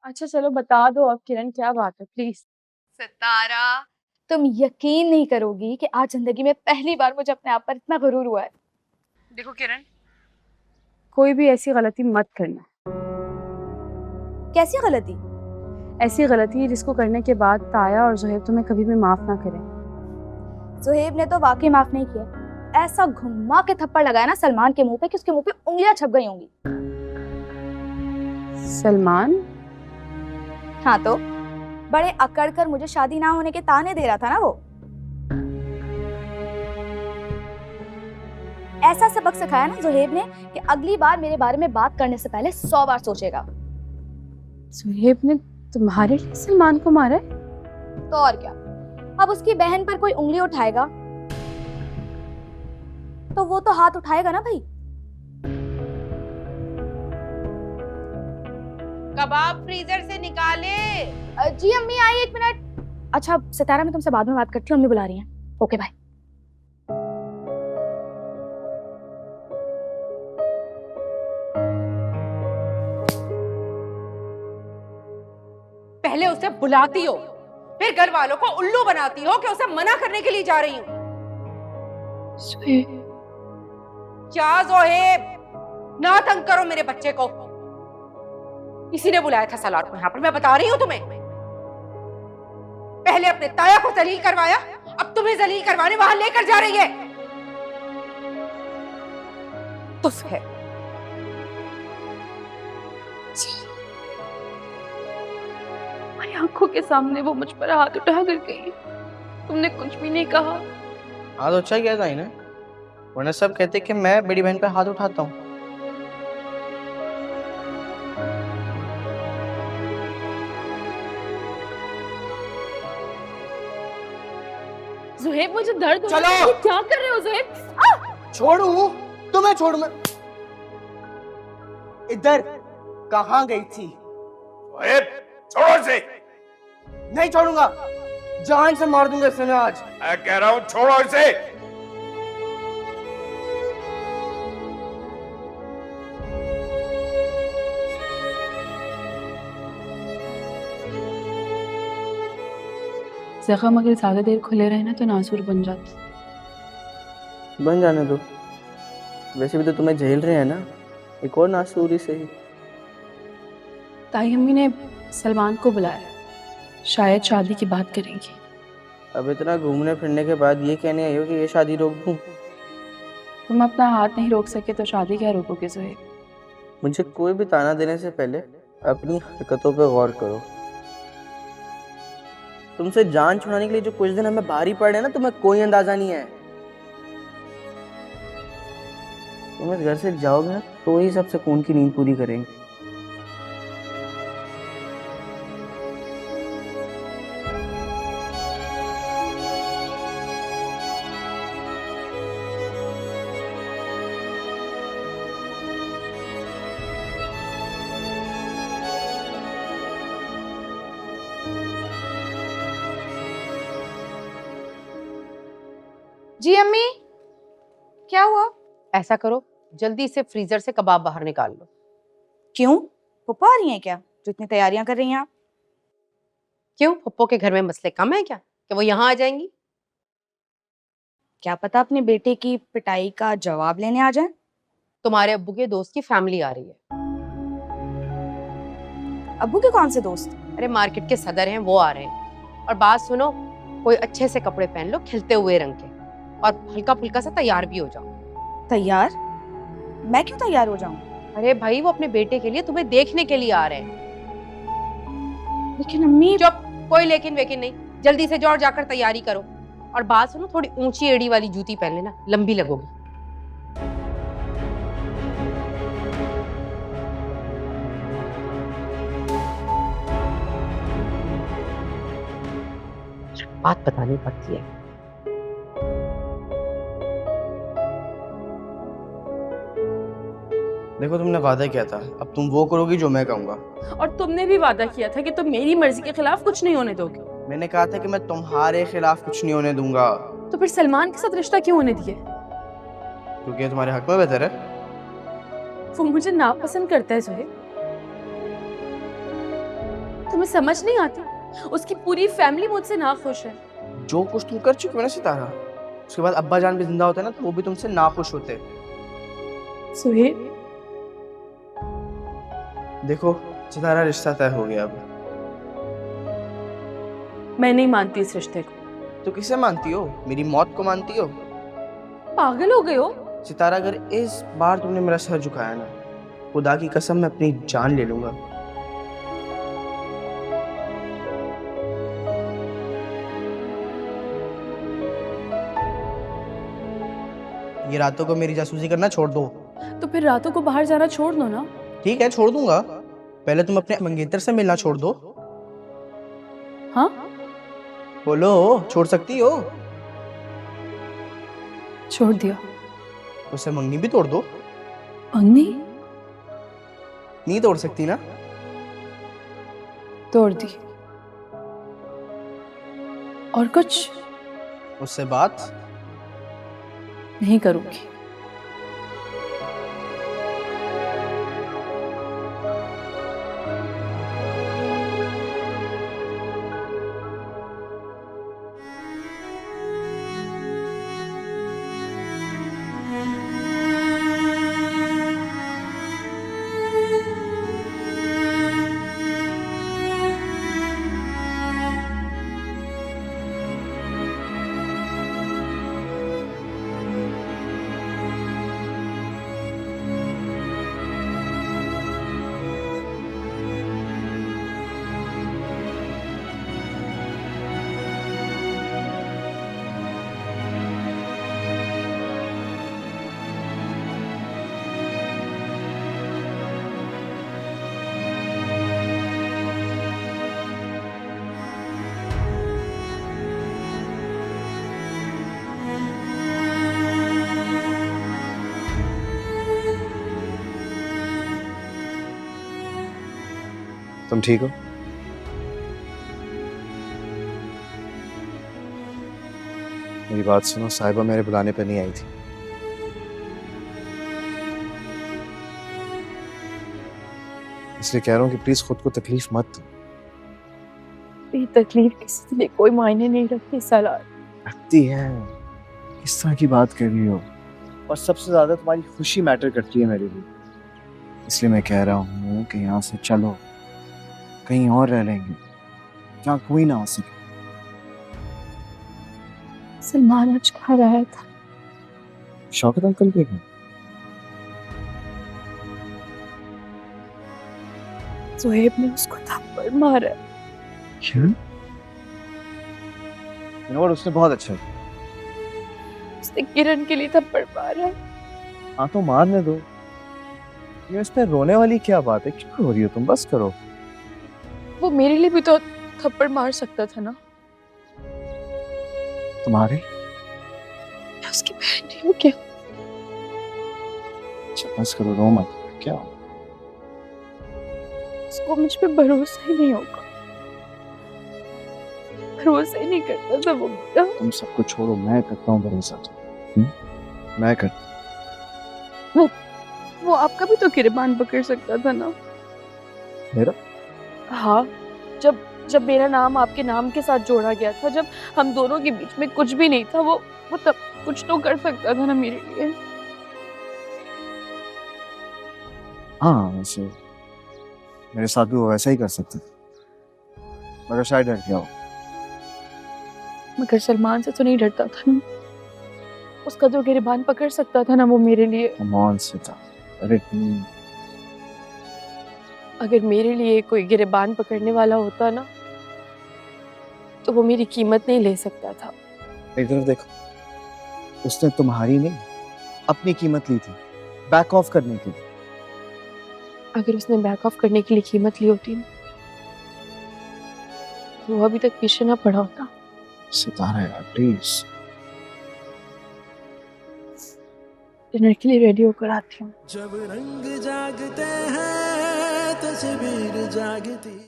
अच्छा चलो बता दो अब किरण क्या बात है प्लीज। सितारा, तुम यकीन नहीं करोगी कि आज जिंदगी में पहली बार मुझे अपने आप पर इतना गुरूर हुआ है। देखो किरण, कोई भी ऐसी गलती मत करना। कैसी गलती? ऐसी गलती जिसको करने के बाद ताया और जोहेब तुम्हें कभी भी माफ ना करें। जोहेब ने तो वाकई माफ नहीं किया। ऐसा घुमा के थप्पड़ लगाया ना सलमान के मुंह पे कि उसके मुंह पे उंगलियां छप गई होंगी। सलमान? हाँ तो बड़े अकड़ कर मुझे शादी ना होने के ताने दे रहा था ना वो। ऐसा सबक सिखाया ना जोहेब ने कि अगली बार मेरे बारे में बात करने से पहले 100 बार सोचेगा। जोहेब ने तुम्हारे लिए सलमान को मारा है? तो और क्या, अब उसकी बहन पर कोई उंगली उठाएगा तो वो तो हाथ उठाएगा ना भाई। कबाब फ्रीजर से निकाले। जी अम्मी आई, 1 मिनट। अच्छा सितारा, मैं तुमसे बाद में बात करती हूँ, अम्मी बुला रही हैं। Okay bye. पहले उसे बुलाती हो, फिर घर वालों को उल्लू बनाती हो कि उसे मना करने के लिए जा रही हूँ। क्या जोहेब, ना तंग करो मेरे बच्चे को। इसी ने बुलाया था सलार को यहाँ पर, मैं बता रही हूँ तुम्हें। पहले अपने ताया को जलील करवाया, अब तुम्हें जलील करवाने वहां लेकर जा रही है। तुफ है। मेरी आंखों के सामने वो मुझ पर हाथ उठा कर गई। तुमने कुछ भी नहीं कहा। हाँ तो अच्छा किया था इन्हें, वरना सब कहते कि मैं बड़ी बहन पे हाथ उठाता हूँ। जोहेब मुझे दर्द हो रहा है। चलो। क्या कर रहे हो जोहेब? छोड़ू तुम्हें, छोड़ मैं इधर कहाँ गई थी? छोड़ो इसे। नहीं छोड़ूंगा, जान से मार दूंगा इसे मैं आज। मैं कह रहा हूँ छोड़ो इसे। जख्म अगर ज्यादा देर खुले रहे ना तो नासूर बन जाते। बन जाने दो, वैसे भी तो तुम्हें झेल रहे हैं ना, एक और नासूरी से ही। ताई अम्मी ने सलमान को बुलाया, शायद शादी की बात करेंगी। अब इतना घूमने फिरने के बाद ये कहने आई हो कि ये शादी रोक दूं? तुम अपना हाथ नहीं रोक सके तो शादी क्या रोकोगे जोहेब? मुझे कोई भी ताना देने से पहले अपनी हरकतों पे गौर करो। तुमसे जान छुड़ाने के लिए जो कुछ दिन हमें भारी पड़े ना, तुम्हें कोई अंदाजा नहीं है। तुम इस घर से जाओगे ना तो ही सब सुकून की नींद पूरी करेंगे। जी अम्मी, क्या हुआ? ऐसा करो, जल्दी से फ्रीजर से कबाब बाहर निकाल लो। क्यों, पप्पा आ रही हैं क्या जो इतनी तैयारियां कर रही हैं आप? क्यों, पप्पो के घर में मसले कम है क्या कि वो यहाँ आ जाएंगी? क्या पता अपने बेटे की पिटाई का जवाब लेने आ जाए। तुम्हारे अब्बू के दोस्त की फैमिली आ रही है। अब्बू के कौन से दोस्त? अरे मार्केट के सदर हैं, वो आ रहे हैं। और बात सुनो, कोई अच्छे से कपड़े पहन लो खिलते हुए रंग के, और हल्का फुल्का सा तैयार भी हो जाओ। तैयार? मैं क्यों तैयार हो जाऊं? अरे भाई, वो अपने बेटे के लिए तुम्हें देखने के लिए आ रहे हैं। लेकिन अम्मी। चुप, कोई लेकिन वेकिन नहीं, जल्दी से जाओ, जाकर तैयारी करो। और बात सुनो, थोड़ी ऊंची एड़ी वाली जूती पहन लेना, लंबी लगोगी। बात बतानी पड़ती है। देखो तुमने वादा किया था, अब तुम वो करोगी जो मैं कहूँगा। और तुमने भी वादा किया था कि तुम मेरी मर्जी के खिलाफ कुछ नहीं होने दोगे। मैंने कहा था कि मैं तुम्हारे खिलाफ कुछ नहीं होने दूंगा। तो फिर सलमान के साथ रिश्ता क्यों होने दिए? क्योंकि ये तुम्हारे हक में बेहतर है। वो मुझे नापसंद करता है जोहेब। तुम्हें समझ नहीं आती? उसकी पूरी फैमिली मुझसे नाखुश है। जो कुछ तुम कर चुकी हो ना सितारा, उसके बाद अब्बा जान भी जिंदा होते ना तो वो भी तुमसे नाखुश होते। सुहेब, देखो सितारा, रिश्ता तय हो गया अब। मैं नहीं मानती इस रिश्ते को। तो किसे मानती हो? मेरी मौत को मानती हो? पागल हो गए हो? सितारा, अगर इस बार तुमने मेरा सर झुकाया ना, खुदा की कसम मैं अपनी जान ले लूंगा। ये रातों को मेरी जासूसी करना छोड़ दो। तो फिर रातों को बाहर जाना छोड़ दो ना। ठीक है, छोड़ दूंगा। पहले तुम अपने मंगेतर से मिलना छोड़ दो। हाँ, बोलो, छोड़ सकती हो? छोड़ दिया। उससे मंगनी भी तोड़ दो। अंगनी नहीं तोड़ सकती ना? तोड़ दी। और कुछ उससे बात नहीं करूंगी। तुम ठीक हो? मेरी बात सुनो, साहिबा मेरे बुलाने पर नहीं आई थी। इसलिए कह रहा हूँ कि प्लीज खुद को तकलीफ मत दो। ये तकलीफ किसी के लिए कोई मायने नहीं रखती सलार। रखती है। किस तरह की बात कर रही हो? और सबसे ज्यादा तुम्हारी खुशी मैटर करती है मेरे लिए। इसलिए मैं कह रहा हूँ कि यहाँ से चलो, कहीं और रह लेंगे जहाँ कोई ना आ सके। सलमान आज घर आया था। शौकत अंकल के घर? सुहेब ने उसको थप्पड़ मारा। क्या? उसने बहुत अच्छा किया। उसने किरण के लिए थप्पड़ मारा। हाँ तो मारने दो। ये इसमें रोने वाली क्या बात है? क्यों रो रही हो तुम? बस करो। वो मेरे लिए भी तो थप्पड़ मार सकता था ना। तुम्हारे? मैं उसकी बहन नहीं हूँ क्या? अच्छा बस करो, रो मत। क्या? उसको मुझ पे भरोसा ही नहीं होगा। भरोसा ही नहीं करता था वो मेरा। तुम सबको छोड़ो, मैं करता हूँ भरोसा। मैं करता। वो आपका भी तो गिरबान पकड़ सकता था ना। मेरा? हाँ, जब मेरा नाम आपके नाम के साथ जोड़ा गया था, जब हम दोनों के बीच में कुछ भी नहीं था, वो तब कुछ तो कर सकता था ना मेरे लिए। हाँ वैसे मेरे साथ भी वो वैसा ही कर सकते थे, मगर शायद डर गया हो। मगर सलमान से तो नहीं डरता था ना। उसका जो गिरबान पकड़ सकता था ना वो मेरे लिए। कमान से था। अरे अगर मेरे लिए कोई गिरबान पकड़ने वाला होता ना, तो वो मेरी कीमत नहीं ले सकता था। इधर देखो, उसने तुम्हारी नहीं अपनी कीमत ली थी, बैक ऑफ करने के लिए। अगर उसने बैक ऑफ करने के लिए कीमत ली होती ना, तो वो अभी तक पीछे ना पड़ा होता। सितारा यार प्लीज। डिनर के लिए रेडी होकर आती हूँ। जब रंग जागते हैं तस्वीर जागती